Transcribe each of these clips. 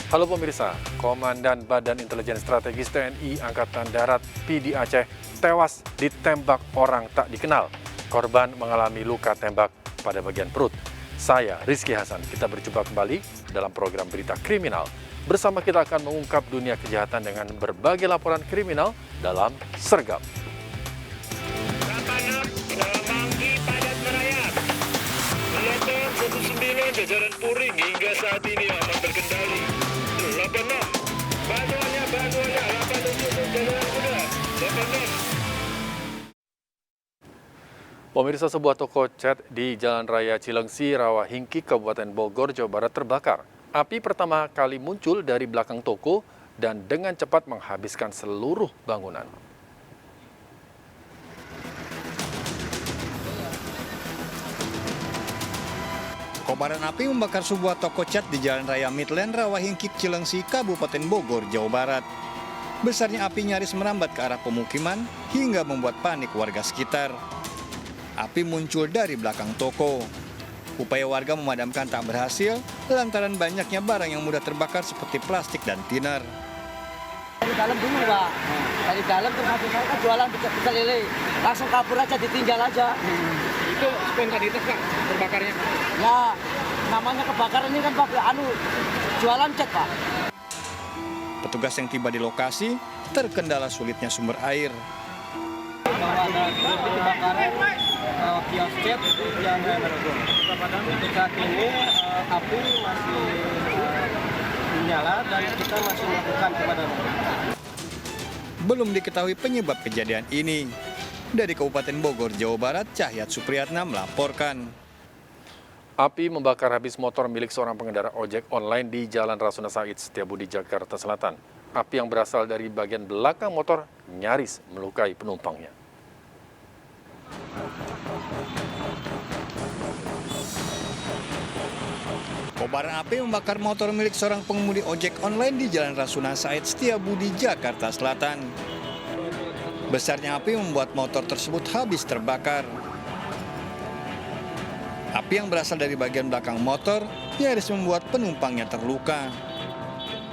Halo pemirsa, Komandan Badan Intelijen Strategis TNI Angkatan Darat PD Aceh tewas ditembak orang tak dikenal. Korban mengalami luka tembak pada bagian perut. Saya, Rizky Hasan, kita berjumpa kembali dalam program Berita Kriminal. Bersama kita akan mengungkap dunia kejahatan dengan berbagai laporan kriminal dalam Sergap. Jajaran Puring hingga saat ini aman terkendali. 86, bantuannya, 87, jajaran kuda, 86. Pemirsa, sebuah toko cat di Jalan Raya Cilengsi, Rawahingkik, Kabupaten Bogor, Jawa Barat terbakar. Api pertama kali muncul dari belakang toko dan dengan cepat menghabiskan seluruh bangunan. Kobaran api membakar sebuah toko cat di Jalan Raya Midland, Rawahingkik, Cilengsi, Kabupaten Bogor, Jawa Barat. Besarnya api nyaris merambat ke arah pemukiman hingga membuat panik warga sekitar. Api muncul dari belakang toko. Upaya warga memadamkan tak berhasil lantaran banyaknya barang yang mudah terbakar seperti plastik dan thinner. Dari dalam dulu, Pak. Dari dalam terus habis saya kan jualan pecel lele. Langsung kabur aja, ditinggal aja. Itu spontanitas Pak, terbakarnya? Ya, namanya kebakaran ini kan Pak, jualan cat, Pak. Petugas yang tiba di lokasi terkendala sulitnya sumber air. Bahwa ada kebakaran kios cat di Jalan Raya Bogor. Untuk saat ini api masih menyala dan kita masih melakukan pemadaman. Belum diketahui penyebab kejadian ini. Dari Kabupaten Bogor, Jawa Barat, Cahyat Supriyatna melaporkan. Api membakar habis motor milik seorang pengendara ojek online di Jalan Rasuna Said, Setiabudi, Jakarta Selatan. Api yang berasal dari bagian belakang motor nyaris melukai penumpangnya. Kobaran api membakar motor milik seorang pengemudi ojek online di Jalan Rasuna Said, Setiabudi, Jakarta Selatan. Besarnya api membuat motor tersebut habis terbakar. Api yang berasal dari bagian belakang motor nyaris membuat penumpangnya terluka.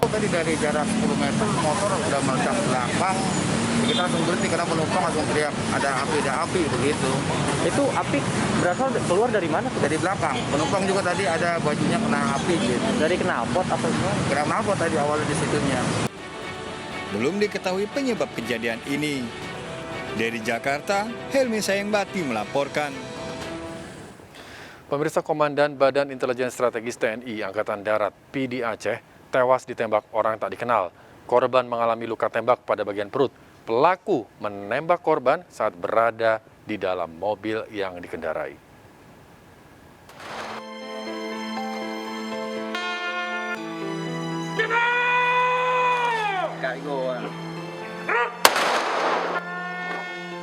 Tadi dari jarak 10 meter motor sudah meledak belakang. Kita langsung berhenti karena penumpang langsung teriak ada api begitu. Itu api berasal keluar dari mana? Dari belakang. Penumpang juga tadi ada bajunya kena api gitu. Dari knalpot atau gimana? Kena knalpot tadi awalnya di situnya. Belum diketahui penyebab kejadian ini. Dari Jakarta, Helmi Sayangbati melaporkan. Pemirsa, Komandan Badan Intelijen Strategis TNI Angkatan Darat PD Aceh tewas ditembak orang tak dikenal. Korban mengalami luka tembak pada bagian perut. Pelaku menembak korban saat berada di dalam mobil yang dikendarai.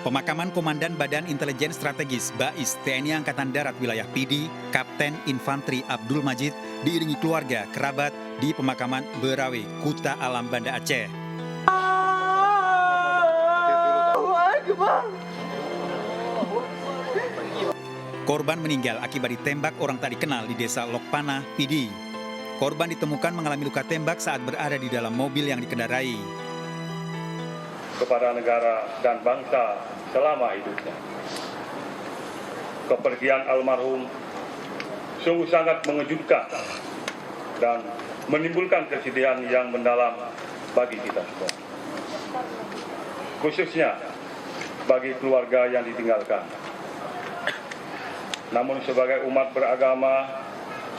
Pemakaman Komandan Badan Intelijen Strategis BAIS TNI Angkatan Darat Wilayah PD, Kapten Infantri Abdul Majid, diiringi keluarga, kerabat di pemakaman Berawe, Kuta Alam, Banda Aceh. Korban meninggal akibat ditembak orang tak dikenal di desa Lokpana, PD. Korban ditemukan mengalami luka tembak saat berada di dalam mobil yang dikendarai. Kepada negara dan bangsa selama hidupnya. Kepergian almarhum sungguh sangat mengejutkan dan menimbulkan kesedihan yang mendalam bagi kita semua. Khususnya bagi keluarga yang ditinggalkan. Namun sebagai umat beragama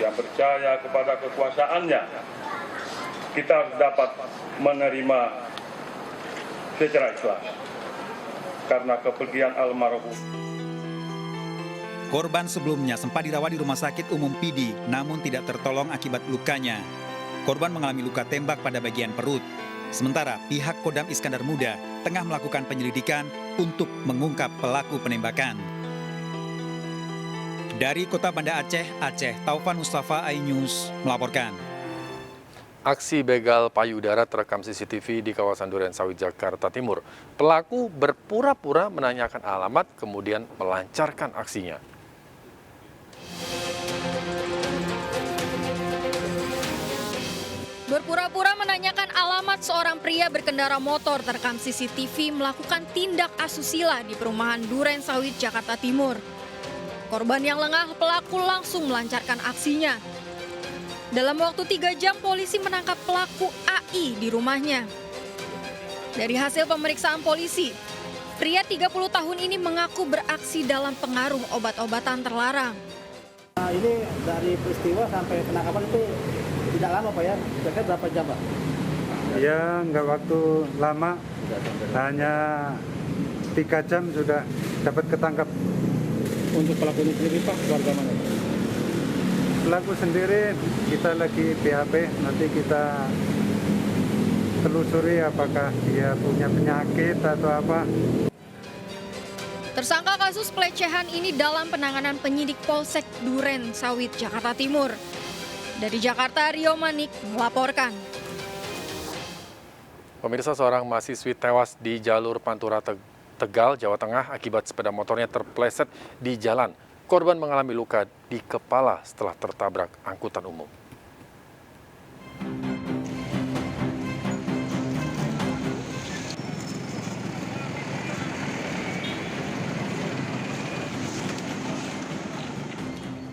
yang percaya kepada kekuasaannya, kita harus dapat menerima secara ikhlas karena kepergian almarhum. Korban sebelumnya sempat dirawat di Rumah Sakit Umum PD, namun tidak tertolong akibat lukanya. Korban mengalami luka tembak pada bagian perut. Sementara pihak Kodam Iskandar Muda tengah melakukan penyelidikan untuk mengungkap pelaku penembakan. Dari Kota Banda Aceh, Taufan Mustafa, iNews melaporkan. Aksi begal payudara terekam CCTV di kawasan Durensawit, Jakarta Timur. Pelaku berpura-pura menanyakan alamat, kemudian melancarkan aksinya. Berpura-pura menanyakan alamat seorang pria berkendara motor terekam CCTV melakukan tindak asusila di perumahan Duren Sawit, Jakarta Timur. Korban yang lengah, pelaku langsung melancarkan aksinya. Dalam waktu 3 jam, polisi menangkap pelaku AI di rumahnya. Dari hasil pemeriksaan polisi, pria 30 tahun ini mengaku beraksi dalam pengaruh obat-obatan terlarang. Ini dari peristiwa sampai penangkapan itu tidak lama Pak ya? Kira-kira berapa jam Pak? Ya nggak waktu lama, hanya 3 jam sudah dapat ketangkap. Untuk pelakunya sendiri Pak, keluarga mana? Pelaku sendiri kita lagi BAP, nanti kita telusuri apakah dia punya penyakit atau apa. Tersangka kasus pelecehan ini dalam penanganan penyidik Polsek Duren Sawit, Jakarta Timur. Dari Jakarta, Rio Manik melaporkan. Pemirsa, seorang mahasiswi tewas di jalur Pantura Tegal, Jawa Tengah akibat sepeda motornya terpleset di jalan. Korban mengalami luka di kepala setelah tertabrak angkutan umum.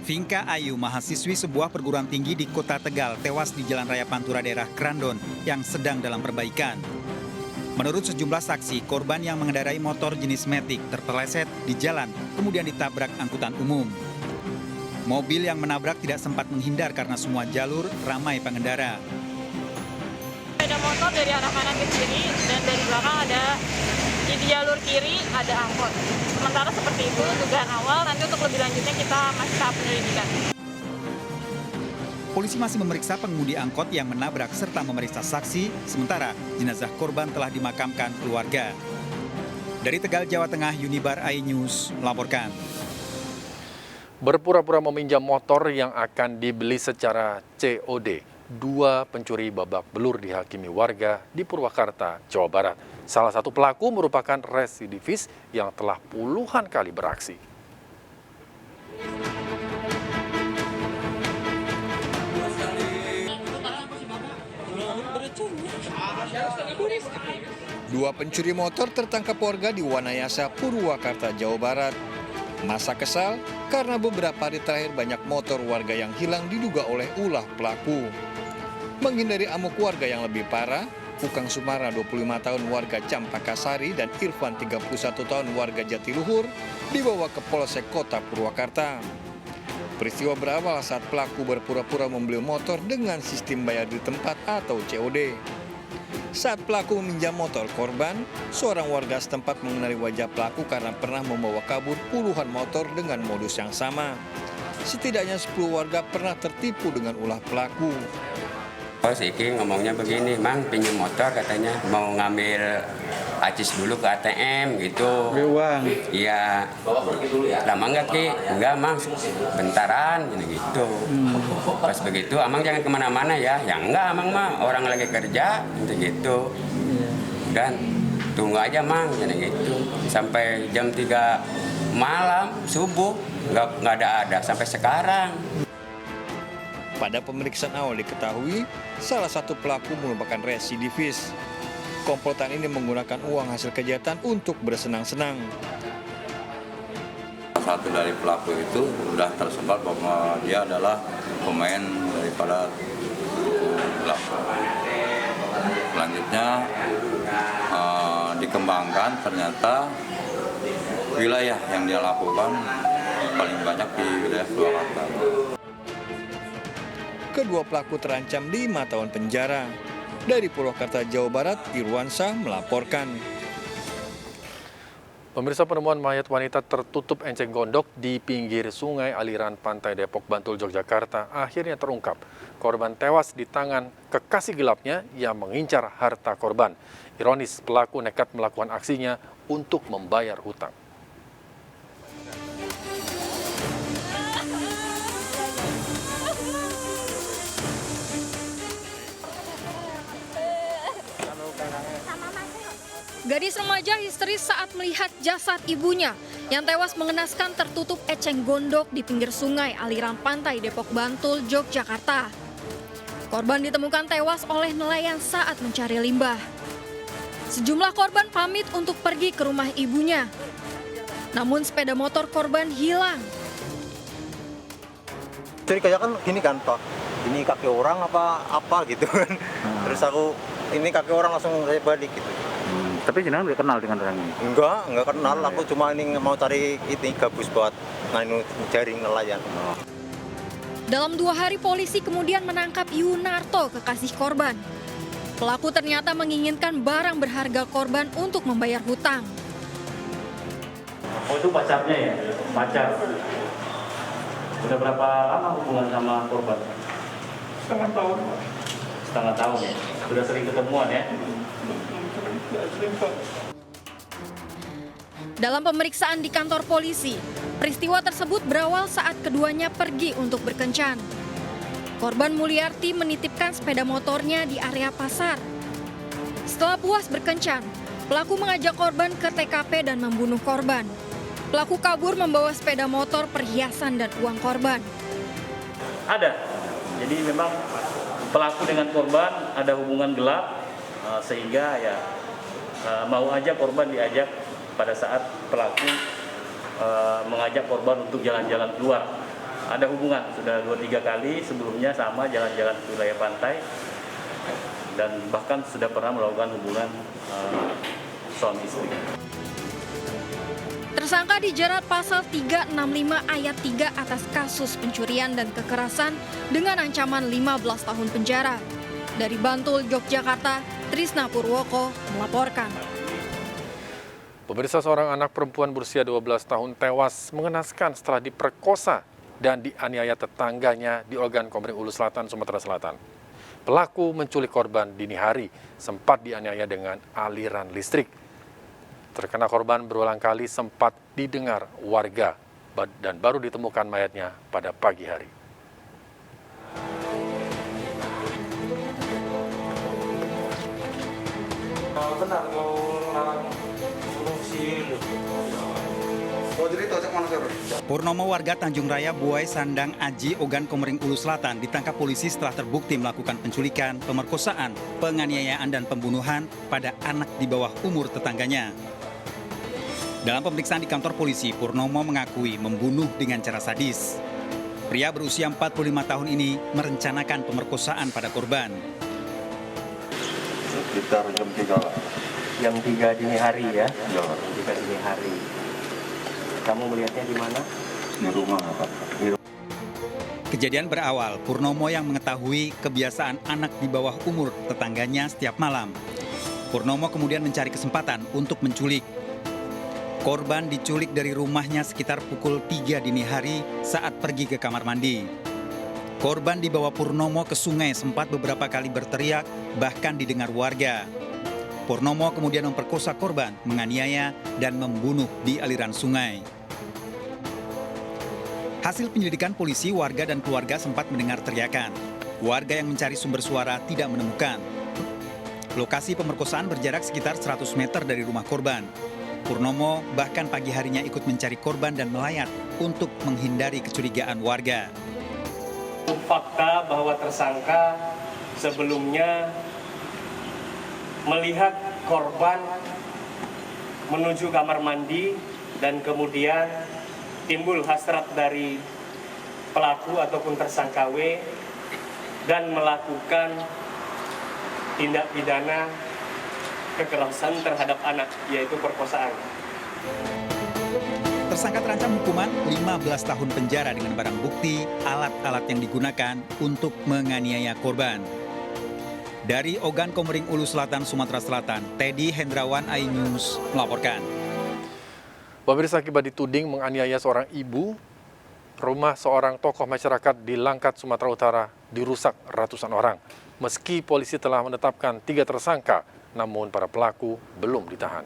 Vinka Ayu, mahasiswi sebuah perguruan tinggi di Kota Tegal, tewas di Jalan Raya Pantura daerah Krandon yang sedang dalam perbaikan. Menurut sejumlah saksi, korban yang mengendarai motor jenis Matic terpeleset di jalan, kemudian ditabrak angkutan umum. Mobil yang menabrak tidak sempat menghindar karena semua jalur ramai pengendara. Ada motor dari arah kanan ke kiri dan dari belakang ada di jalur kiri ada angkot. Sementara seperti itu dugaan awal, nanti untuk lebih lanjutnya kita masih tahap penyelidikan. Polisi masih memeriksa pengemudi angkot yang menabrak serta memeriksa saksi, sementara jenazah korban telah dimakamkan keluarga. Dari Tegal, Jawa Tengah, Unibar iNews melaporkan. Berpura-pura meminjam motor yang akan dibeli secara COD, 2 pencuri babak belur dihakimi warga di Purwakarta, Jawa Barat. Salah satu pelaku merupakan residivis yang telah puluhan kali beraksi. Dua pencuri motor tertangkap warga di Wanayasa, Purwakarta, Jawa Barat. Masa kesal karena beberapa hari terakhir banyak motor warga yang hilang diduga oleh ulah pelaku. Menghindari amuk warga yang lebih parah, Fukang Sumara 25 tahun warga Campakasari dan Irfan 31 tahun warga Jatiluhur dibawa ke Polsek Kota Purwakarta. Peristiwa berawal saat pelaku berpura-pura membeli motor dengan sistem bayar di tempat atau COD. Saat pelaku meminjam motor korban, seorang warga setempat mengenali wajah pelaku karena pernah membawa kabur puluhan motor dengan modus yang sama. Setidaknya 10 warga pernah tertipu dengan ulah pelaku. Oh, si Iki ngomongnya begini, Mang pinjam motor katanya mau ngambil acis dulu ke ATM gitu. Uang? Iya. Lama enggak Ki? Enggak Mang, bentaran gitu. Pas begitu, Amang jangan kemana-mana ya. Ya enggak Amang mah, orang lagi kerja gitu. Dan tunggu aja Mang, gitu. Sampai jam 3 malam, subuh, nggak ada sampai sekarang. Pada pemeriksaan awal diketahui, salah satu pelaku merupakan residivis. Komplotan ini menggunakan uang hasil kejahatan untuk bersenang-senang. Satu dari pelaku itu sudah tersebar bahwa dia adalah pemain daripada gelap. Selanjutnya dikembangkan, ternyata wilayah yang dia lakukan paling banyak di wilayah Purwakarta. Kedua pelaku terancam 5 tahun penjara. Dari Purwakarta, Jawa Barat, Irwansyah melaporkan. Pemirsa, penemuan mayat wanita tertutup enceng gondok di pinggir sungai aliran pantai Depok, Bantul, Yogyakarta akhirnya terungkap. Korban tewas di tangan kekasih gelapnya yang mengincar harta korban. Ironis, pelaku nekat melakukan aksinya untuk membayar hutang. Gadis remaja histeris saat melihat jasad ibunya yang tewas mengenaskan tertutup eceng gondok di pinggir sungai aliran pantai Depok, Bantul, Yogyakarta. Korban ditemukan tewas oleh nelayan saat mencari limbah. Sejumlah korban pamit untuk pergi ke rumah ibunya. Namun sepeda motor korban hilang. Ceritanya kan gini kan Pak, ini kaki orang apa gitu kan. Terus aku, ini kaki orang langsung saya balik gitu. Tapi jenengan nggak kenal dengan orang ini? Enggak kenal. Aku cuma ini mau cari ini gabus buat jaring nelayan. Dalam 2 hari polisi kemudian menangkap Yunarto, kekasih korban. Pelaku ternyata menginginkan barang berharga korban untuk membayar hutang. Oh, itu pacarnya ya? Pacar. Udah berapa lama hubungan sama korban? Setengah tahun. Setengah tahun ya? Sudah sering ketemuan ya? Dalam pemeriksaan di kantor polisi, peristiwa tersebut berawal saat keduanya pergi untuk berkencan. Korban Mulyarti menitipkan sepeda motornya di area pasar. Setelah puas berkencan, pelaku mengajak korban ke TKP dan membunuh korban. Pelaku kabur membawa sepeda motor, perhiasan, dan uang korban. Ada. Jadi memang pelaku dengan korban ada hubungan gelap, sehingga ya mau aja korban diajak pada saat pelaku mengajak korban untuk jalan-jalan keluar. Ada hubungan, sudah 2-3 kali sebelumnya sama jalan-jalan ke wilayah pantai, dan bahkan sudah pernah melakukan hubungan suami istri. Tersangka dijerat pasal 365 ayat 3 atas kasus pencurian dan kekerasan dengan ancaman 15 tahun penjara. Dari Bantul, Yogyakarta, Trisna Purwoko melaporkan. Pemirsa, seorang anak perempuan berusia 12 tahun tewas mengenaskan setelah diperkosa dan dianiaya tetangganya di Ogan Komering Ulu Selatan, Sumatera Selatan. Pelaku menculik korban dini hari, sempat dianiaya dengan aliran listrik. Terkena korban berulang kali sempat didengar warga dan baru ditemukan mayatnya pada pagi hari. Benar, Purnomo warga Tanjung Raya Buai Sandang Aji Ogan Komering Ulu Selatan ditangkap polisi setelah terbukti melakukan penculikan, pemerkosaan, penganiayaan dan pembunuhan pada anak di bawah umur tetangganya. Dalam pemeriksaan di kantor polisi, Purnomo mengakui membunuh dengan cara sadis. Pria berusia 45 tahun ini merencanakan pemerkosaan pada korban. Sekitar jam 3 lah. Jam 3 dini hari ya? Ya. 3 dini hari. Kamu melihatnya di mana? Di rumah Pak. Kejadian berawal, Purnomo yang mengetahui kebiasaan anak di bawah umur tetangganya setiap malam. Purnomo kemudian mencari kesempatan untuk menculik. Korban diculik dari rumahnya sekitar pukul 3 dini hari saat pergi ke kamar mandi. Korban dibawa Purnomo ke sungai, sempat beberapa kali berteriak, bahkan didengar warga. Purnomo kemudian memperkosa korban, menganiaya, dan membunuh di aliran sungai. Hasil penyelidikan polisi, warga dan keluarga sempat mendengar teriakan. Warga yang mencari sumber suara tidak menemukan. Lokasi pemerkosaan berjarak sekitar 100 meter dari rumah korban. Purnomo bahkan pagi harinya ikut mencari korban dan melayat untuk menghindari kecurigaan warga. Fakta bahwa tersangka sebelumnya melihat korban menuju kamar mandi dan kemudian timbul hasrat dari pelaku ataupun tersangka W dan melakukan tindak pidana kekerasan terhadap anak, yaitu perkosaan. Tersangka terancam hukuman 15 tahun penjara dengan barang bukti, alat-alat yang digunakan untuk menganiaya korban. Dari Ogan Komering Ulu Selatan, Sumatera Selatan, Teddy Hendrawan, iNews melaporkan. Pemirsa, akibat dituding menganiaya seorang ibu, rumah seorang tokoh masyarakat di Langkat, Sumatera Utara dirusak ratusan orang. Meski polisi telah menetapkan 3 tersangka, namun para pelaku belum ditahan.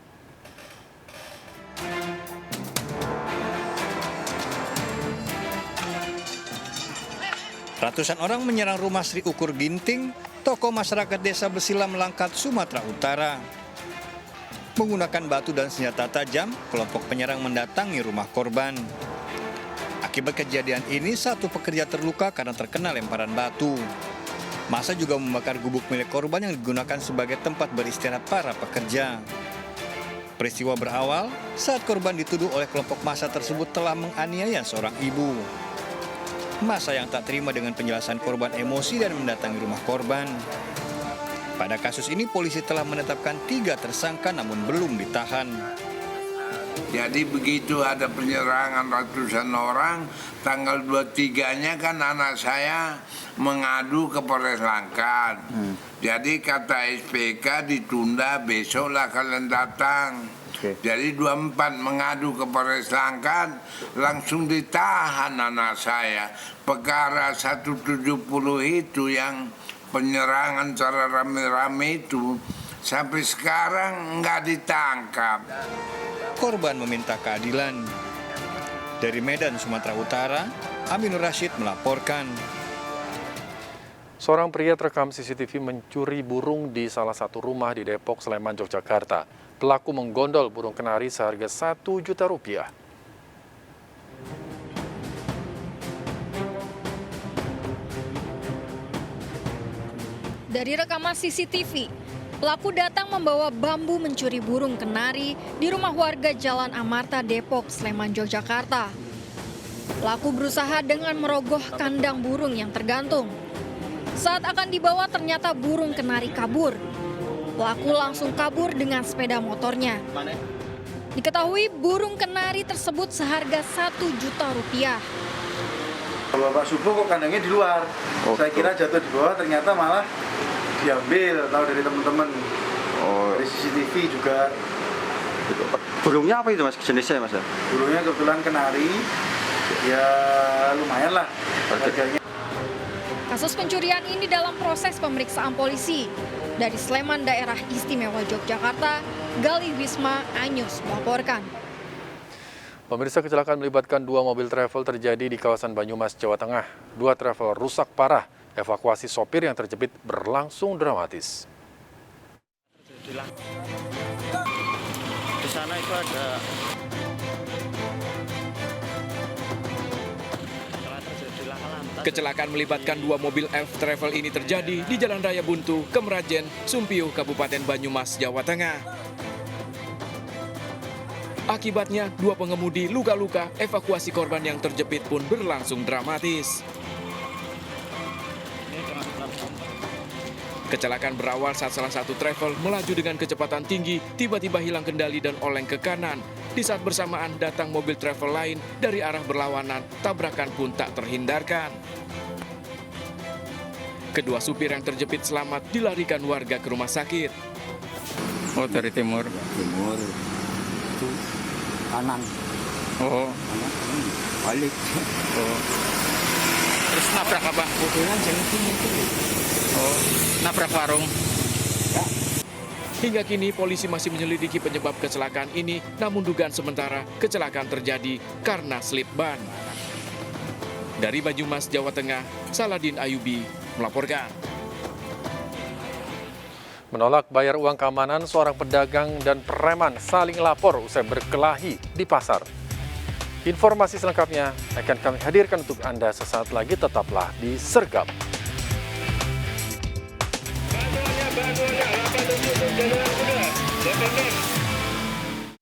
Ratusan orang menyerang rumah Sri Ukur Ginting, tokoh masyarakat desa Besilam, Langkat, Sumatera Utara. Menggunakan batu dan senjata tajam, kelompok penyerang mendatangi rumah korban. Akibat kejadian ini, 1 pekerja terluka karena terkena lemparan batu. Massa juga membakar gubuk milik korban yang digunakan sebagai tempat beristirahat para pekerja. Peristiwa berawal saat korban dituduh oleh kelompok massa tersebut telah menganiaya seorang ibu. Massa yang tak terima dengan penjelasan korban emosi dan mendatangi rumah korban. Pada kasus ini polisi telah menetapkan 3 tersangka namun belum ditahan. Jadi begitu ada penyerangan ratusan orang, tanggal 23-nya kan anak saya mengadu ke Polres Langkat. Jadi kata SPK ditunda, besoklah kalian datang. Jadi 24 mengadu ke Polres Langkat, langsung ditahan anak saya. Perkara 170 itu yang penyerangan secara rame-rame itu sampai sekarang nggak ditangkap. Korban meminta keadilan. Dari Medan, Sumatera Utara, Aminur Rashid melaporkan. Seorang pria terekam CCTV mencuri burung di salah satu rumah di Depok, Sleman, Yogyakarta. Pelaku menggondol burung kenari seharga Rp1 juta. Dari rekaman CCTV, pelaku datang membawa bambu mencuri burung kenari di rumah warga Jalan Amarta, Depok, Sleman, Yogyakarta. Pelaku berusaha dengan merogoh kandang burung yang tergantung. Saat akan dibawa ternyata burung kenari kabur. Pelaku langsung kabur dengan sepeda motornya. Diketahui burung kenari tersebut seharga Rp1 juta. Bapak subuh kok kandangnya di luar. Saya kira jatuh di bawah, ternyata malah diambil, tahu dari teman-teman. Dari CCTV juga. Burungnya apa itu mas, jenisnya mas? Burungnya kebetulan kenari, ya lumayan lah harganya. Kasus pencurian ini dalam proses pemeriksaan polisi. Dari Sleman, Daerah Istimewa Yogyakarta, Galih Wisma, Anyus melaporkan. Pemirsa, kecelakaan melibatkan 2 mobil travel terjadi di kawasan Banyumas, Jawa Tengah. 2 travel rusak parah. Evakuasi sopir yang terjepit berlangsung dramatis. Di sana itu ada Kecelakaan melibatkan 2 mobil Elf Travel ini terjadi di Jalan Raya Buntu, Kemerajen, Sumpiuh, Kabupaten Banyumas, Jawa Tengah. Akibatnya, 2 pengemudi luka-luka, evakuasi korban yang terjepit pun berlangsung dramatis. Kecelakaan berawal saat salah satu travel melaju dengan kecepatan tinggi, tiba-tiba hilang kendali dan oleng ke kanan. Di saat bersamaan datang mobil travel lain dari arah berlawanan, tabrakan pun tak terhindarkan. Kedua supir yang terjepit selamat dilarikan warga ke rumah sakit. Oh, dari timur. Timur itu kanan. Oh, balik. Oh. Terus nabrak apa? Mobilan jengking itu. Oh, nabrak warung. Ya. Hingga kini polisi masih menyelidiki penyebab kecelakaan ini, namun dugaan sementara kecelakaan terjadi karena slip ban. Dari Banyumas, Jawa Tengah, Saladin Ayubi melaporkan. Menolak bayar uang keamanan, seorang pedagang dan preman saling lapor usai berkelahi di pasar. Informasi selengkapnya akan kami hadirkan untuk Anda sesaat lagi, tetaplah di Sergap.